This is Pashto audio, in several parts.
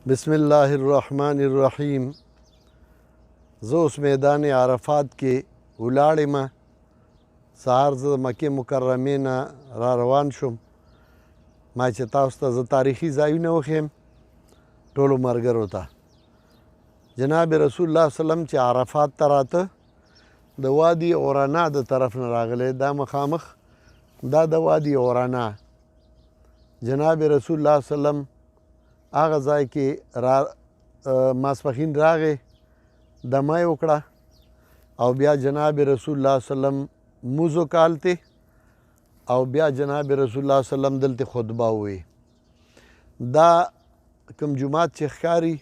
بسم الله الرحمن الرحیم. زه اوس میدان عرفات کې ولاړ یم. سهار زه د مکې مکرمې نه را روان شوم. ما چې تاسو ته زه تاریخي ځایونه وښیم ټولو ملګرو ته. جناب رسول الله وسلم چې عرفات ته راته د وادي اورانا د طرف نه راغلی، دا مخامخ دا د وادي اورانا. جناب رسول الله وسلم هغه ځای کې ماسپښین راغی، دمه یې وکړه او بیا جناب رسول الله وسلم مونځ وکالتې او بیا جناب رسول الله وسلم دلته خطبه ووی. دا کوم جومات چې ښکاري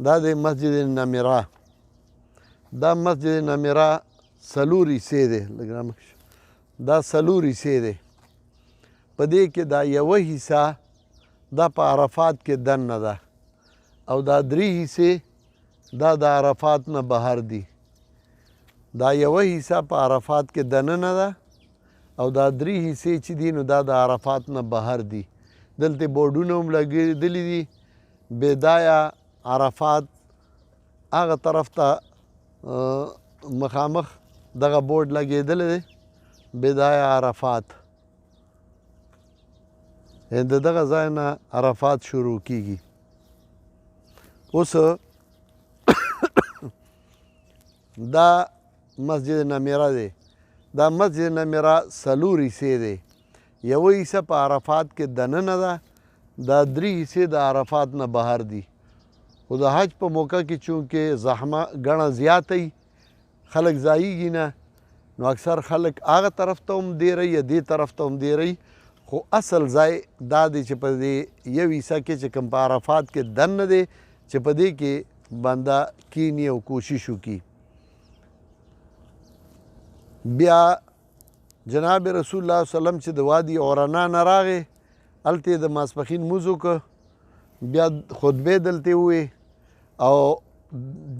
دا د مسجد نمیره. دا مسجد نمیره څلور حصې دی، دا څلور حصې دی. په دې کې دا یوه حصه دا په عرفات کې دننه ده او دا درې حصې دا د عرفات نه بهر دي. دا یوه حصه په عرفات کې دننه ده او دا درې حصې چې دي نو دا د عرفات نه بهر دي. دلته بورډونه هم لګېدلي دي، بدایه عرفات هغه طرف ته مخامخ دغه بورډ لګېدلی دی، بدایه عرفات. د دغه ځای نه عرفات شروع کیږي. اوس دا مسجد نمیره دی. دا مسجد نمیره څلور حصې دی. یوه حصه په عرفات کې دننه ده، دا درې حصې د عرفات نه بهر دي. خو د حج په موقع کې چونکې زحمه ګڼه زیاته وي، خلک ځایږي نه، نو اکثر خلک هغه طرف ته هم دیری یا دې طرف ته هم دیری. خو اصل ځای دا دی چې په دې یو حصه کې چې کوم په عرفات کې دننه دی چې په دې کې بنده کینی او کوشش وکړي. بیا جناب رسول الله وسلم چې د وادي اورانا نه راغی، هلته یې د ماسپښین لمونځ وکړ، بیا خطبې دلته وویې او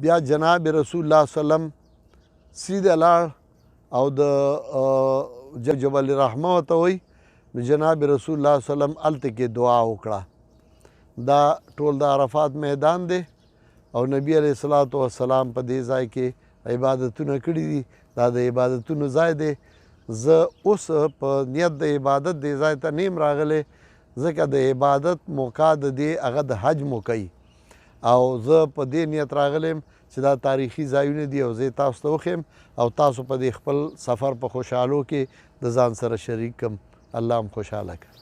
بیا جناب رسول الله وسلم سیده لاړ او د جبل رحمه ورته وایي، نو جناب رسول الله وسلم هلته کې دعا وکړه. دا ټول د عرفات میدان دی او نبی علیه الصلاة والسلام په دې ځای کې عبادتونه کړي دي. دا د عبادتونو ځای دی. زه اوس په نیت د عبادت دې ځای ته نیم راغلی، ځکه د عبادت موقع د دې هغه د حج موقع او زه په دې نیت راغلی یم چې دا تاریخي ځایونه دي او زه تاسو ته وښیم او تاسو په دې خپل سفر په خوشحالو کې د ځان سره شریک کړم. الله هم خوشحاله کړه.